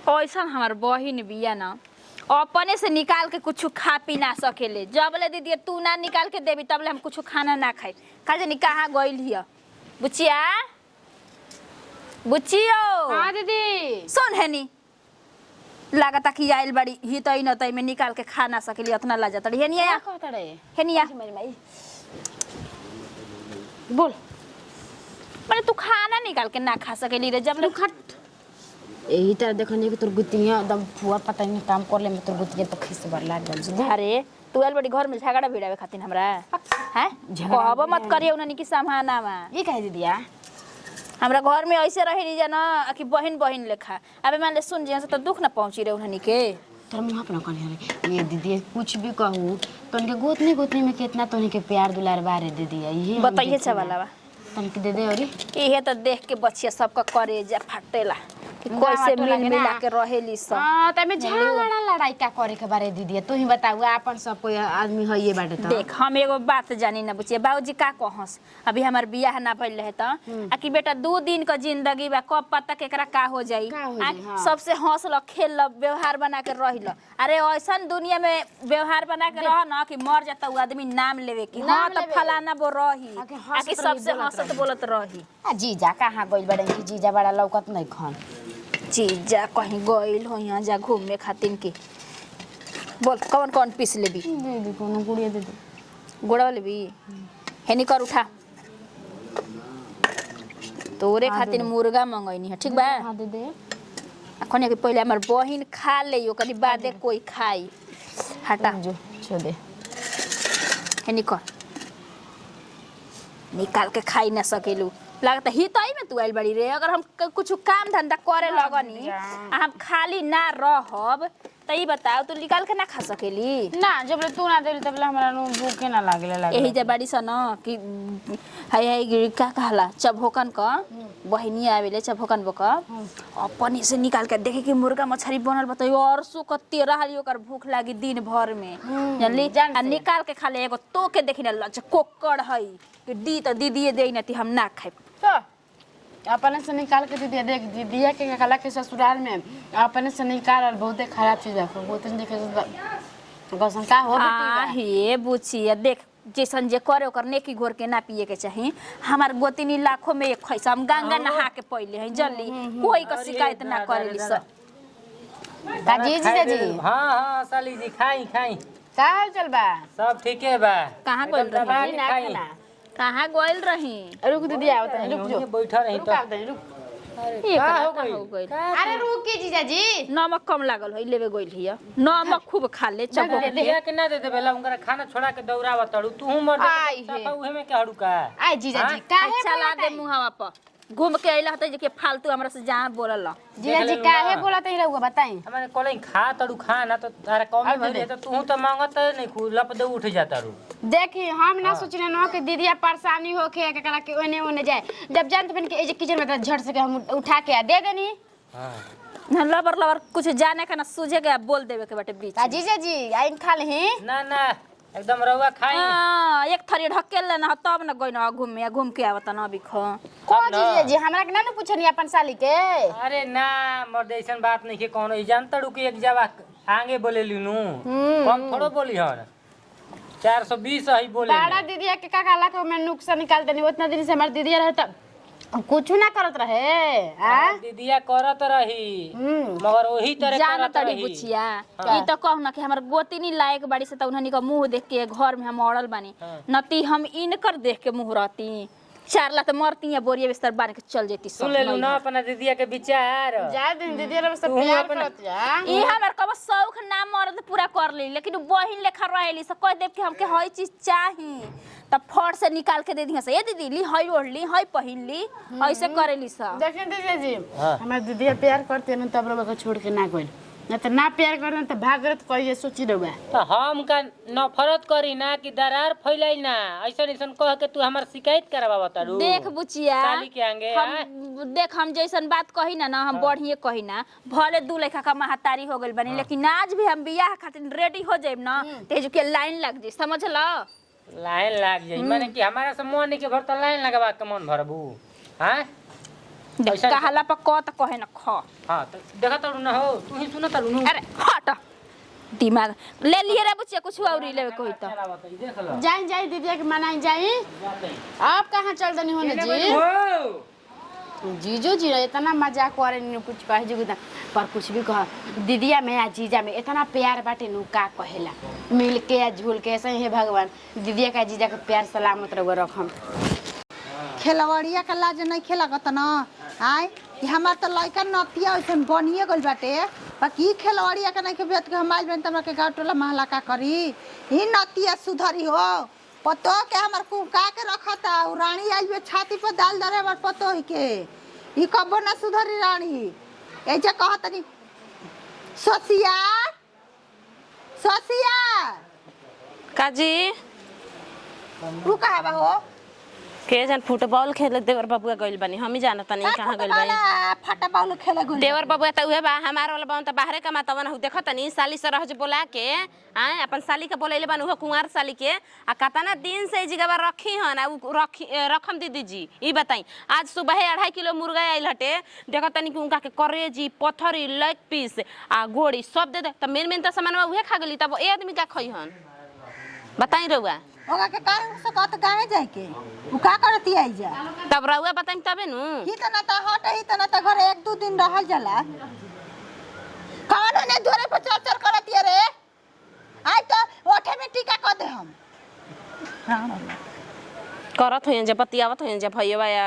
ऐसा हमार बहिन बिया ना अपने से निकाल के कुछ खा पी ना सकेले। जब ले दीदी तू ना निकाल के देबी तब ले हम कुछ खाना ना खाई। का जानी कहाँ गइल हिया बुचिया बुचियो। हाँ दीदी सुन हेनी लागता कि आइल बड़ी ही तो न तई में निकाल के खा ना सकेली उतना ला जाता हेनी या कहता रे हेनी या मेरी माई बोल माने तू खाना निकाल के ना खा सकेली रे जब ले खट यही तरह देखनी कि तोर गुतिया एकदम फुआ पता नहीं काम कर ले में तोर गुतिया तो खिस बर लाग गल जी। अरे तू आइल बड़ी घर में झगड़ा भिड़ावे खातिर हमरा हैं कहबो मत करिए उननी की समाना में ये कहे दीदिया हमरा घर में ऐसे रही नहीं जाना कि बहन बहन लेखा। अबे मान ले सुन जी तो दुख ना पहुंची रे उन्हनी के तोर मुंह अपना कने रे ये दीदी कुछ भी कहूं तन के गोतनी गोतनी में कितना तोनी के प्यार दुलार बारे दीदी ये बताइए चवाला बा तन के दे दे और इहे तो देख के बच्चिया सबका करे जा फटेला कि कैसे मिल मिला के रहेली सब। हां तमे झगड़ा लड़ाई का करे के बारे दीदी तू ही बताऊ अपन सब कोई आदमी है ये बाटे तो देख हम एगो बात जानी ना बुचिए बाबूजी का कहस अभी हमार बियाह ना भइल रहे त आ कि बेटा 2 दिन का जिंदगी बा कब पता केकरा का हो जाई सबसे हंस ल खेल ल व्यवहार बना के रहिल। अरे ऐसन दुनिया में व्यवहार बना के रह ना कि मर जाता उ आदमी नाम लेवे कि हां त फलाना वो रही आ कि सबसे हंसत बोलत रही। आ जीजा कहां गइल बड़े कि जीजा बड़ा लौकत नहीं खन जीजा कहीं गइल हो यहाँ जा घूमे खातिर की बोल कौन कौन पीस लेबी दीदी कोनो गुड़िया दीदी गोड़ा लेबी हेनी कर उठा तोरे खातिर मुर्गा मंगैनी है ठीक बा। हां दीदी अखने के पहले हमर बहिन खा ले ओकरी बादे कोई खाई हटा जो छो दे हेनी कर निकाल के खाई ना सकेलू लगता ही तो में तू आइल बड़ी रे। अगर हम कुछ काम धंधा करे लगनी आ हम खाली ना रहब त ई बताओ तू निकाल के ना खा सकेली ना जब ले तू ना देली तब ले हमरा नु भूखे ना लागले लागे यही जे बड़ी सन कि हाय हाय गिरी का कहला चभोकन का बहिनी आवेले चभोकन बक अपनी से निकाल के देखे कि मुर्गा मछली बनल बताइयो और सु क 13 हाली ओकर भूख लागी दिन भर में जानली आ निकाल के खा ले एगो तो के देखिना लच कोकड़ हई कि दी त दीदी दे न ती हम ना खाइ तो अपने से निकाल के दीदी देख दीदिया के कला के ससुराल में अपने से निकाल और बहुत खराब चीज है बहुत देखे गसन का हो बेटी हे बुचिया देख जैसन जे करे ओकर नेकी घोर के ना पिए के चाही। हमार गोतिनी लाखों में एक खैसा हम गंगा नहा के पहिले है जल्दी कोई का शिकायत ना करेली सब जी जी हां हां साली जी खाई खाई का हाल चल बा सब ठीक है बा कहां गइल रही कहां गइल रही रुक दीदी आओ त रुक जो बैठा रही तो रुक ये का हो गइल अरे रुक के जीजा जी नमक कम लागल है लेवे गइल हिया नमक खूब खा ले चबो दिया के ना दे दे बेला उनका खाना छोड़ा के दौड़ावा तड़ू तू मर दे साफा उहे में के हड़ू का आई जीजा जी काहे चला दे मुहावा पर घूम के अइला त जे फालतू हमरा से जहां बोलल जीजा जी काहे बोलत ही रहुआ बताई हमारे कोले खा तड़ू खा ना तो तारा कम में भइले तो तू तो मांगत नहीं खू लप दे उठ जाता रू देखी हम ना सोचने न कि दीदिया परेशानी होके एकरा के ओने ओने जाए जब जानत बन के ए जे किचन में झट से हम उठा के दे देनी हां लबर लबर कुछ जाने का ना सूझे के बोल देवे के बाटे बीच जीजा जी आइन खा लेही ना ना एकदम रहुआ खाई हां एक थरी ढकेल लेना तब न गइना घूम के आवत न अभी ख को जीजा जी हमरा के ना पूछनी अपन साली के अरे ना मर्द ऐसन बात नहीं के कोनो ई जानता रू कि एक जवा आगे बोले लीनू कम थोड़ो बोली हन 420 ही बोले बड़ा दीदिया के का लाख में नुकसान निकाल देनी उतना दिन से हमार दीदिया रहता कुछ ना करत रहे हां दीदिया करत रही मगर वही तरह करत रही बुचिया ई तो कहू ना कि हमर गोतिनी लायक बाड़ी से त उन्हनी का मुंह देख के घर में हम अड़ल बानी नती हम इनकर देख के मुंह रहती चारला तो मरती है बोरिया बिस्तर बांध के चल जेती सुन ले लू ना अपना दीदिया के विचार जा दिन दीदिया रे सब प्यार करत जा ई हमर कब शौक ना मर्द पूरा कर ली लेकिन बहिन लेखा रहेली से कह देब कि हमके हई चीज चाही त फट से निकाल के दे दी से ए दीदी ली हई ओढ़ ली हई पहिन ली ऐसे करेली सब देखिए दीदी जी हमार दीदिया प्यार करते न तब लोग छोड़ के ना गइल ना त ना प्यार करन त भागरत कहिए सोची रहुआ तो हम का नफरत करी ना कि दरार फैलाई ना ऐसा ऐसा कह के तू हमार शिकायत करवावा तारू देख बुचिया साली के आगे हम देख हम जैसन बात कही ना हम बढ़िए कही ना भले 2 लेखा का महतारी हो गइल बनी लेकिन आज भी हम बियाह खातिर रेडी हो जाइब ना तेज के लाइन लग जी समझ ल लाइन लग जाई माने कि हमारा से मन के भर त लाइन लगावा के मन भरबू हां ऐसा- कहला पर क त कहे न ख। हाँ तो देखा तड़ू ना हो तू ही सुना तड़ू नु अरे हट दिमाग ले लिए रे बुचिया कुछ और लेवे कोई तो देख लो जाई जाई दीदी के मनाई जाई। आप कहाँ चल दनी होने जी? हो जीजो जी इतना मजाक करे नु कुछ कहे जी पर कुछ भी कह दीदिया में या जीजा में इतना प्यार बाटे नु का कहेला मिल के या झूल के ऐसे ही भगवान दीदिया का जीजा के प्यार सलामत रहो रखम। खेलवड़िया के लाज नहीं खेलगत न आय कि हमार तो लइका नतिया वैसे बनिए गइल बाटे बाकी खेलवड़िया के नहीं के बेत के हम आइल बन तमरा के गाँव टोला महला का करी ही नतिया सुधरी हो पतो के हमार कुका के रखता उ रानी आइल बे छाती पर डाल दरे हमार पतो ही के ई कबो ना सुधरी रानी ए जे कहतनी सोसिया सोसिया काजी उ कहा बा हो के जन फुटबॉल खेले देवर बबुआ गइल बानी हम ही जानत नहीं कहां गइल बानी फटा बाल खेले गइल देवर बबुआ त उहे बा हमार वाला बान त बाहरे कमातवन हु देखत नहीं साली से रहज बोला के आए अपन साली के बोलैले बान उहे कुंवार साली के आ कतना दिन से जिगवा रखी हन आ रखम दीदी जी ई बताई आज सुबह 2.5 किलो मुर्गा आइल हटे देखत नहीं कि उनका के करेजी पथरी लेग पीस आ गोड़ी सब दे त मेन त सामान उहे खा गेली तब ए आदमी का खई हन बताई रउआ ओगा के कारण से कहत गावे जाए के उ का करती आई जा तब रउआ बताई तबे नु ही त ना त हट ही त ना त घर 1-2 दिन रहल जाला कौन ने दूरे पर चल करती रे आई तो ओठे में टीका क दे हम करत होयन जे बतियावत होयन जे भैया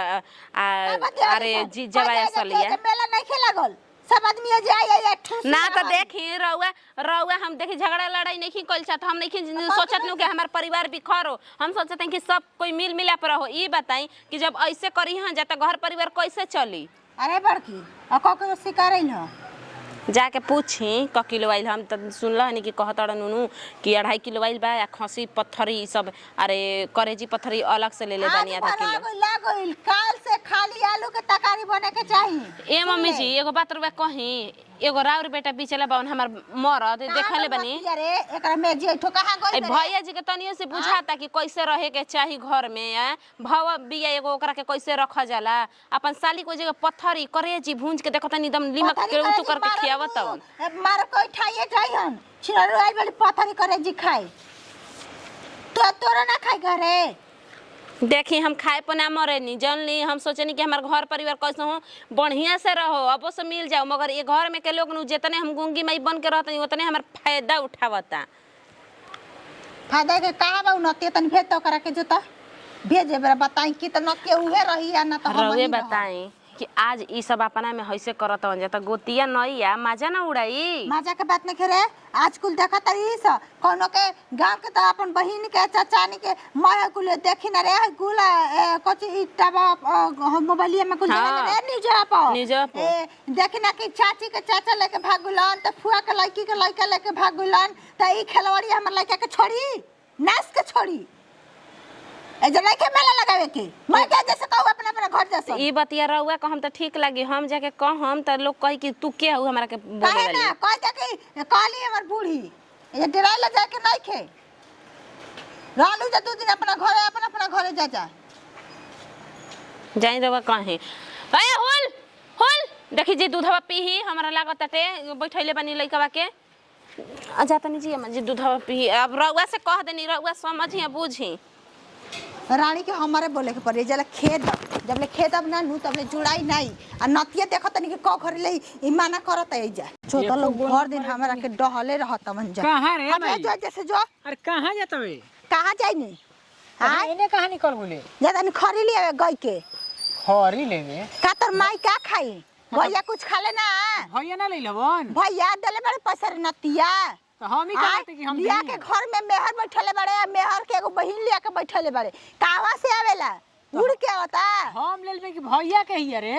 अरे जीजा वाया सलिया मेला नहीं खेला गल सब आदमी आ जाए ठूस ना तो देखी रउआ हम देखी झगड़ा लड़ाई नहीं कइल चाहत हम नहीं सोचत नु कि हमार परिवार बिखरो हम सोचत हैं कि सब कोई मिल मिला पर रहो ई बताई कि जब ऐसे करी हां जा त घर परिवार कैसे चली अरे बड़की अको के शिकारैल ह जाके पूछी क किलो आइल हम त सुनल हनी कि कहतड़ नुनु कि 2.5 किलो आइल बा या खसी पत्थरी सब अरे करेजी पत्थरी अलग से ले ले बानी आधा किलो लागल काल से खाली आलू के तरकारी बने के चाहिए ए मम्मी जी एगो बात रुआ कही एगो राउर बेटा बिचला बावन हमार मरद देखले बानी अरे एकरा में जे ठो कहां गइल भैया जी के तनियो से बुझाता कि कैसे रहे के चाही घर में भव बिया एगो ओकरा के कैसे रखा जाला अपन साली को जगह पत्थरी करेजी भूंज के देखत नहीं एकदम लीमक के उतु करके खियावत मार कोई ठाइए जाइहन छिररो आइल वाली पत्थरी करेजी खाई तो तोरा ना खाई घरे देखी हम खाए पर ना मरे नहीं जानली हम सोचनी कि हमार घर परिवार कैसे हो बढ़िया से रहो अबो से मिल जाओ मगर ये घर में के लोग नु जितने हम गूंगी माई बन के रहते उतने हमार फायदा उठावता फायदा के कहा बा नते तन भेज तो करा के जोता भेजे बरा बताई कि त न के उहे रही या न त हम रउए बताई कि आज ई सब अपना में हइसे करत हन जा त गोतिया नइया मजा ना उड़ाई मजा के बात नहीं करे आज कुल देखा तरी स कोनो के गांव के त अपन बहिन के चाचानी के माय कुल देखी ना रे कुल कुछ इटाबा मोबाइलिया में कुल हाँ। रे न्यूज़ पर न्यूज़ देखी ना कि चाची के चाचा लेके भागुलन त फुआ के लड़की के लड़का लेके भागुलन त ई खेलवाड़ी हमर लड़का के छोड़ी नाच के छोड़ी ए जलाई के मेला लगावे के मैं के जैसे कहू अपना अपना घर जैसे ई बतिया रउआ कहम त ठीक लागी हम जाके कहम त लोग कही कि तू के हउ हमरा के बोले काहे वाली ना कह दे कि काली हमर बूढ़ी ये डराई ले जाके नहीं खे रहलू जा 2 दिन अपना घरे जा जाई रउआ कहे ए होल देखी जी दूधवा पीही हमरा लागत टटे बैठैले बनी लइकवा के जातनी जी हम जी दूधवा पीही अब रउआ से कह देनी रउआ समझी बूझी रानी के हमारे बोले के पड़े जले खेत जब ले खेत अब ना नु तब ले जुड़ाई नहीं आ नतिया देखत तनी के क घर ले ई माना करत है जा छोटा लोग भर दिन हमरा के डहले रहत मन जा कहां रे हम जो जैसे जो अरे कहां जातवे कहां जाई नी हां इने कहां निकल बोले ज्यादा नि खरी लिए गई के खरी लेवे का तर माई का खाई भैया कुछ खा ले ना भैया ना ले लवन भैया देले बड़े पैसा रे नतिया तो हम ही कहते कि हम लिया के घर में मेहर बैठले बड़े मेहर के एगो बहिन लिया के बैठले बड़े कावा से आवेला उड़ के आवता हम ले लेबे कि भैया के ही रे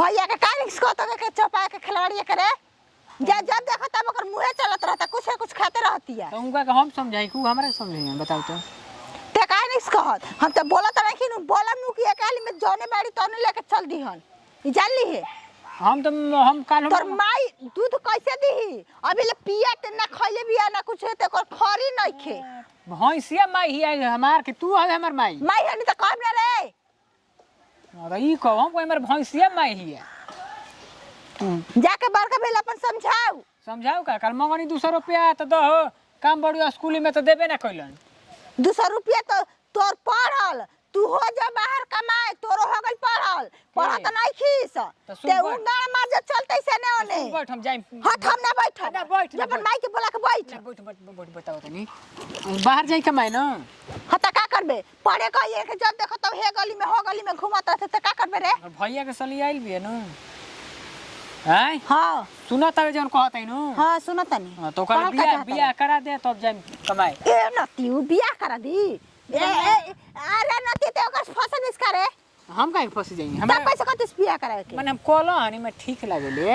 भैया के कानिक्स को तो के चपा के खिलवाड़ी करे जब देखो तब ओकर मुंह चलत रहता कुछ खाते रहती है तो उनका हम समझाई को हमरा समझाई बताओ तो ते कानिक्स कहत हम तो बोलत नहीं कि बोलम नु कि अकाली में जौने बाड़ी तौने लेके चल दी हन ई जान ली है हम काल तोर माई दूध कैसे दी अभी ले पिया ते ना खइले बिया ना कुछ ते कर खरी नहीं खे भैंसिया माई ही आई हमार के तू है हमर माई माई हनी तो काम ना रे और ई कहम कोई हमर भैंसिया माई हिया जाके बड़का भेल अपन समझाऊ। समझाऊ का कल मंगनी 200 रुपया तो दो काम बड़ी स्कूल में तो देबे ना कइलन 200 रुपया तो तोर पढ़ल तू हो जा बाहर कमाए तोरो हो गइल पढ़ल तो नहीं खीस ते उंगड़ मार चलते से ने ओने बैठ हम जाई हट हम ना बैठ ना बैठ जब माई के बोला के बैठ बैठ बताओ तनी बाहर जाई कमाए ना हता का करबे पढ़े कहिए के जब देखो तो हे गली में हो गली में घुमाता थे त का करबे रे भैया के सली आइल बिया ना हैं हां सुना तवे जन कहत है नु हां सुनत नहीं हां तो कल बिया करा दे तब जाई कमाए ए नती बिया करा दी अरे नती ते ओकर फसल इस करे हम काहे फंस जाई तब हमरा पैसा कते बिया करे के माने हम कहलो हनी में ठीक लागले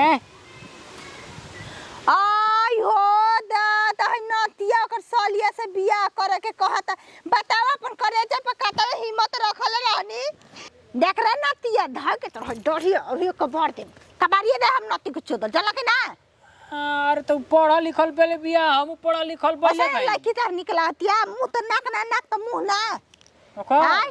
आई हो दा त नतिया ओकर सलिया से बिया करे के कहता बतावा अपन करेजा पे कतवे हिम्मत रखल रहनी देख रे नतिया धा के तो डरी और ये कबाड़ दे कबाड़िए दे हम नती को चोदल चला के ना अरे तो पढ़ा लिखल पहले बिया हम पढ़ा लिखल पहले बस लड़की तार निकलातिया मुंह तो नाक तो मुंह ना ओकर हां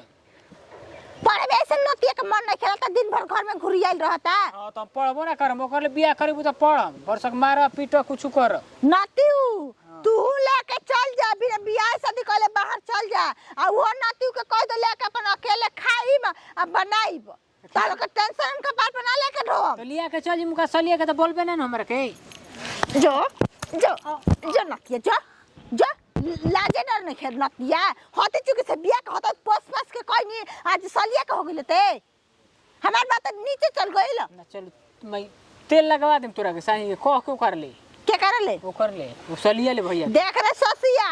पढ़े में ऐसे नतिया के मन नहीं खेलता दिन भर घर में घुरियाइल रहता हां तो पढ़बो ना करम ओकर ले बिया करबो तो पढ़म वर्षक मारा पीटो कुछ कर नतियू तू लेके चल जा बियाह शादी करे बाहर चल जा आ वो नतियू के कह दे लेके अपन अकेले खाइब आ बनाइब तालो के टेंशन का बात बना लेके ढो तो लिया के चल मुका सलिया के तो बोलबे ना हमरा के जो नतिया जो लाजे डर नहीं खेल नतिया होते चुके से बिया के होता पास के कोई नहीं आज सलिया के हो गेले ते हमार बात नीचे चल गइल ना चल मैं तेल लगवा देम तोरा के सानी के कह के कर ले के कर ले वो कर ले वो सलिया ले भैया देख रे ससिया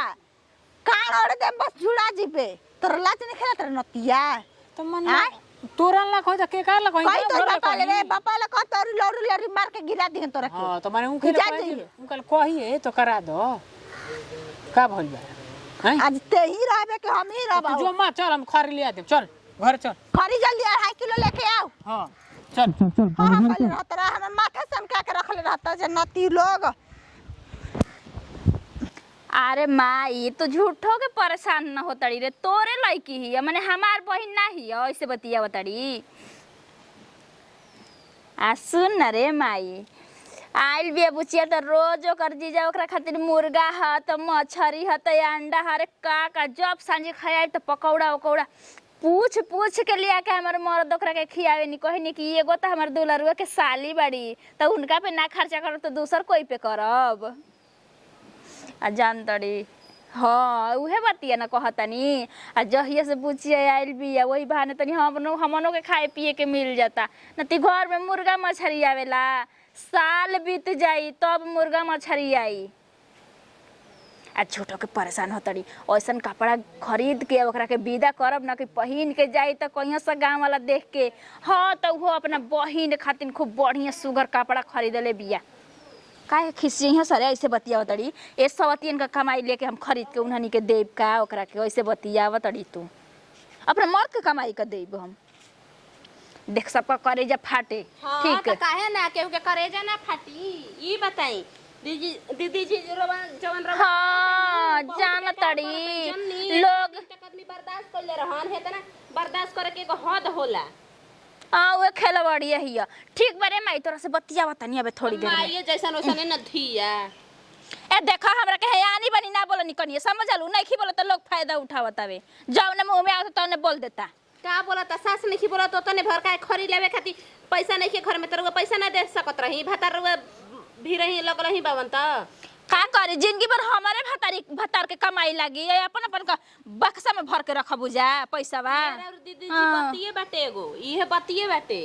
कान ओढ़ दे बस जुड़ा जी पे तोर लाज नहीं खेलत रे नतिया तो मन तोरा ला कोई तो के कर ला कोई तोर बापा ले कह तोर लौरी मार के गिरा दिहन तोरा के हां तो माने उनके उनकल कहिए तो करा दो का भइल बा हैं आज ते ही रहबे के हम ही रहबा तू जो मा चल हम खरी लिया दे चल घर चल खरी जल्दी 2.5 किलो लेके आओ हां चल हां कल रहता हम माथा सनका के रखले रहता जन्नती लोग अरे माई तो झूठो के परेशान न होतड़ी रे तोरे लड़की ही माने हमार बहिन ना ही ऐसे बतिया बताड़ी आ सुन न रे माई आइल बिया बुचिया तो रोज ओकर जीजा ओकरा खातिर मुर्गा ह त मछरी ह त अंडा ह रे का जब सांझे खाए तो पकौड़ा उकौड़ा पूछ के लिया के हमारे मर्द ओकरा के खियावे नी कहे नी कि एगो तो हमार दुलरुआ के साली बड़ी तो उनका पे ना खर्चा करब तो दूसर कोई पे करब आ जान तड़ी हाँ उहे बतिया ना कहतनी आ जहिया से बुचिया आइल बिया वही बहाने तनी हमनों के खाए पिए के मिल जाता न ती घर में मुर्गा मछरी आवेला साल बीत जाई तब मुर्गा मछरी आई आ झूठो के परेशान होतड़ी ऐसन कपड़ा खरीद के ओकरा के विदा करब ना कि पहिन के जाई तो कहीं से गाँव वाला देख के हाँ तो वो अपना बहिन खातिर खूब बढ़िया सुगर कपड़ा खरीदले बिया काहे खिसी है सर ऐसे बतिया तड़ी ए सवतियन का कमाई लेके हम खरीद के उन्हनी के देब का ओकरा के ऐसे बतिया तड़ी तू अपने मर्द के कमाई का देब हम देख सबका करेजा फाटे हाँ, ठीक तो काहे ना केहू के करेजा ना फाटी ई बताई दीदी जी जवन हाँ जान तड़ी लोग आदमी बर्दाश्त कर ले रहन है तना बर्दाश्त करे के एगो हद होला वे खेलवाड़ी है ठीक बारे माई तोरा से बतिया तनी अबे थोड़ी देर में माई जैसन ओसने न धिया ए देखा हमरा के हयानी बनी ना बोलनी कनिए समझलू नहीं खी बोले तो लोग फायदा उठावत हवे जौने मुंह में आवत तौने बोल देता का बोलता सास नहीं बोला तो तने भर का खरी लेवे खाती पैसा नहीं के घर में तरुआ पैसा ना दे सकत रही भतार भी रही लगल ही बावन त का करे जिंदगी भर हमारे भतार के कमाई लागी अपन अपन का बक्सा में भर के रखबू जा पैसा बा दीदी जी बतिए बाटे एगो इहे बतिए बाटे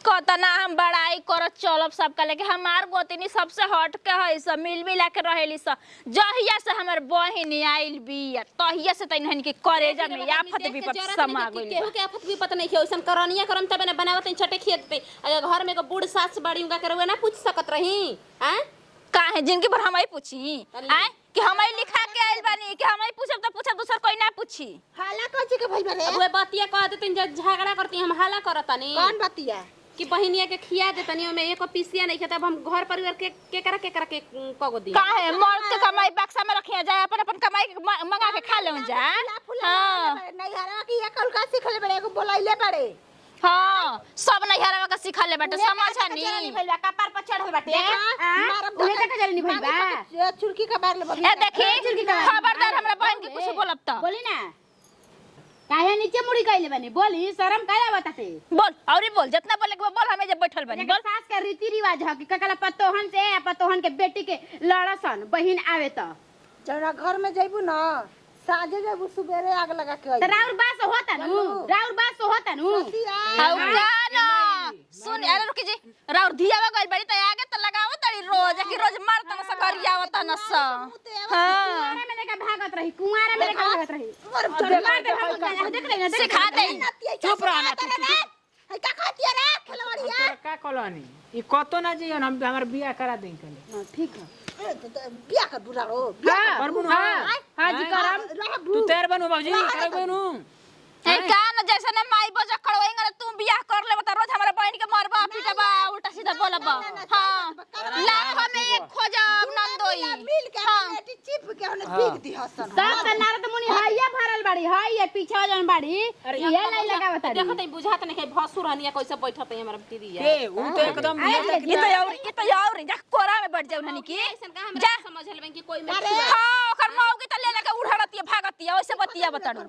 कतना हम बड़ाई करत चलब सबका लेके हमार गोतनी सबसे हट के है सब मिल मिला के रहेली सब जहिया से हमर बहिन आइल बिया तहिया से तइन के करेजा में आफत विपत समा गइल केहू के आफत विपत नहीं है ओइसन करनिया करम तबे ना बनावत छटे खेत पे अगर घर में एगो बूढ़ सास बड़ी उनका करवे ना पूछ सकत रही हैं काहे जिनकी भर हमई पूछी आय कि हमई लिखा के आइल बानी कि हमई पूछब त पूछब दूसर कोई ना पूछी हाला कौची के भइल बारे अब वे बतिया कह देतिन झगड़ा करती हम हाला करतनी कौन बतिया कि बहिनिया के खिया देतनी ओमे एको पीसिया नहीं खेत अब हम घर परिवार के करा के कगो दी काहे मर्द के कमाई बक्सा में रखिया जाए अपन अपन कमाई मंगा के खा ले जा हां नहीं हरा कि ये कल का सिखले बड़े को बोलाइले बड़े हाँ सब नैहरवा का सिखा ले बेटा समझनी जरनी भइल बा कपार पर चढ़ल बाटे उहे तक जरनी भइल बा चुरकी का बार ले ए देखी खबरदार हमरा बहन के कुछ बोलब त बोली ना काहे नीचे मुड़ी कइले बानी बोली शर्म काहे बताते बोल औरी बोल जितना बोले के बोल हमें जब बैठल बनी बोल सास के रीति रिवाज ह कि ककला पतोहन से या पतोहन के बेटी के लड़सन बहिन आवे त जरा घर में जइबू ना साजे जइबू सुबेरे आग लगा के आई राउर बास होता नु राउर बास होता नु हाउ गाना सुन अरे रुकी जी राउर धियावा गइल बड़ी त आगे त लगाव तड़ी रोज कि रोज मार त न करियाव त न स हां कुंवारा में लेके भागत रही कुंवारा में लेके भागत रही देख ले ना सिखा दे चुप रह ना तू है का कहतिया रे खिलवाड़िया का कॉलोनी ई कतो ना जी हम हमर बियाह करा दें कले ठीक है बिया कर बुरा रो करबू ना हां जी करम तू तैयार बनू बाबूजी करे बनू ए का न जैसे न माई बजा खड़वाएंगे ना तू बियाह कर ले बता रोज हमारे बहन के मरबा पिटबा उल्टा सीधा बोलब हां लाख में एक खोजब नंदोई मिल के बेटी चिप के होने पीक दी हसन सब त नारद मुनि हाइया भरल बाड़ी हाइया पीछे जन बाड़ी ये नहीं लगावत है देखत बुझात नहीं है भसुर हनिया कैसे बैठत है हमरा दीदी ए ऊ तो एकदम ये तो और जा कोरा में बैठ जाऊ हनी की ऐसन का हमरा समझ लेबे कि कोई में हां ओकर मौगी त ले लेके उड़ड़तिया भागतिया ओइसे बतिया बताड़ू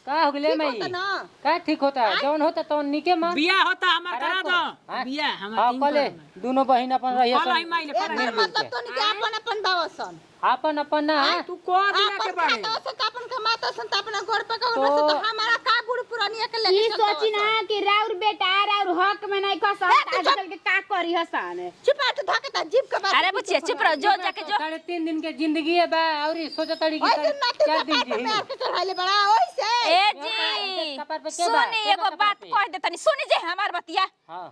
का हो गेले मई का ठीक होता है जौन होता तो निके मां बियाह होता हमार करा दो बियाह हम हां कले दोनों बहिन अपन रहिए एकर मतलब तो नहीं अपन अपन बावसन अपन अपन ना तू को दिना के बारे अपन कमाता सन त अपना घर पे कहबे तो हमारा का बूढ़ पुरानिया के लेके ई सोची ना कि राउर बेटा राउर हक में नहीं खस आजकल के का करी हसन चुप तो धकता जीप के बात अरे बुचिया चुप रह जो जाके जो 3.5 दिन के जिंदगी है बा और सोचा तड़ी की 4 दिन जी मार के चढ़ाइले बड़ा ओइसे ए जी सुनी एगो बात कह दे तनी सुनी जे हमार बतिया हां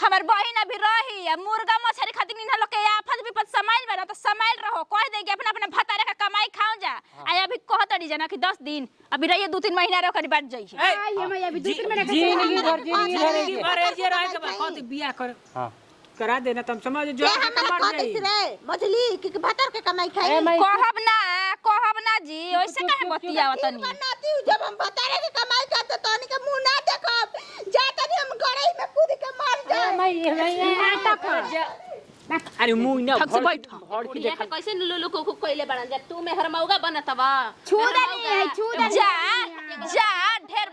हमर बहिन अभी रही मुर्गा मछली खातिर निन लोग के आफत विपत समाइल बना तो समाइल रहो कह दे कि अपना अपना भतारे का कमाई खाओ जा आ अभी कहतड़ी जना कि 10 दिन अभी रहिए 2-3 महीना रह कर बैठ जाई है ये मैं अभी दूसरे में जिंदगी भर जे रहे के बाद कत बियाह कर हां करा देना तुम समझ जो मर जाई रे मछली कि भतार के कमाई खाई कहब ना जी ओइसे काहे बतिया तनी बनाती जब हम भतारे के कमाई करते तो नहीं के मुंह ना देखब जा तनी हम गड़ई में कूद के मर जाए मैं नाटक अरे मुंह ना भड़ की देखा कैसे लुलु को कोइले बना जा तू में हर मौगा बनतवा छूदा जा ढेर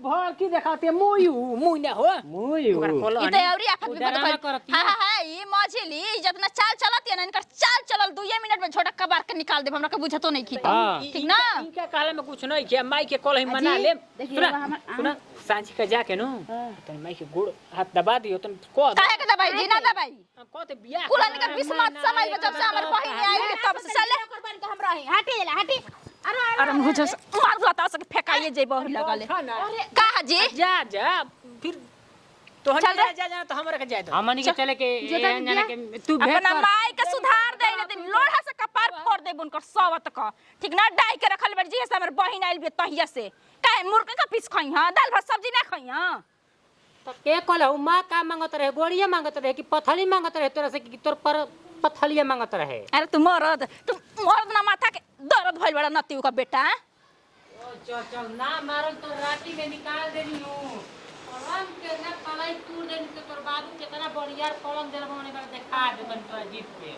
भड़ की देखाते मुंह ना हो मुंह ई त औरी आफत विपत हां हां ई मछली जितना चाल चलत है ना इनकर चाल चलल 2 मिनट में छोटा कबार के निकाल देब हमरा के बुझतो नहीं खीता ठीक ना इनका कहले में कुछ नहीं किया माई के कॉल हम मना ले सुना सांझी का जाके नो तन माई के गुड़ हाथ दबा दियो तन को काहे के दबाई जी ना दबाई को ते बियाह कुला निकर बिस्मात समय में जब से हमर बहिन आई तब से चले कुर्बान के हम रही हटी अरे मुझे मार लता से फेकाइए जे बहु लगले कहा जी जा फिर तो हम जा तो हमरा के जाए तो हमनी के चले के जाने के तू भेट अपना माई के सुधार दे न लोढ़ा से कपार फोड़ दे उनकर सवत का ठीक ना डाई के रखल बड़ जी से हमर बहिन आइल बे तहिया से काहे मुर्गा का पीस खई हां दाल भात सब्जी ना खई हां तो के कहलहु मां का मांगत रहे गोड़िया मांगत रहे कि पथली मांगत रहे तोरा से कि तोर पर पथलिया मांगत रहे अरे तू मरद ना माथा के दर्द भइल बड़ा नतीउ का बेटा चल ना मारल तो राती में निकाल देनी हूं पलंग के ना पलाई तोड़ देनी तो तोर बाबू कितना बढ़िया पलंग देला बने देखा दे बन तो जीत पे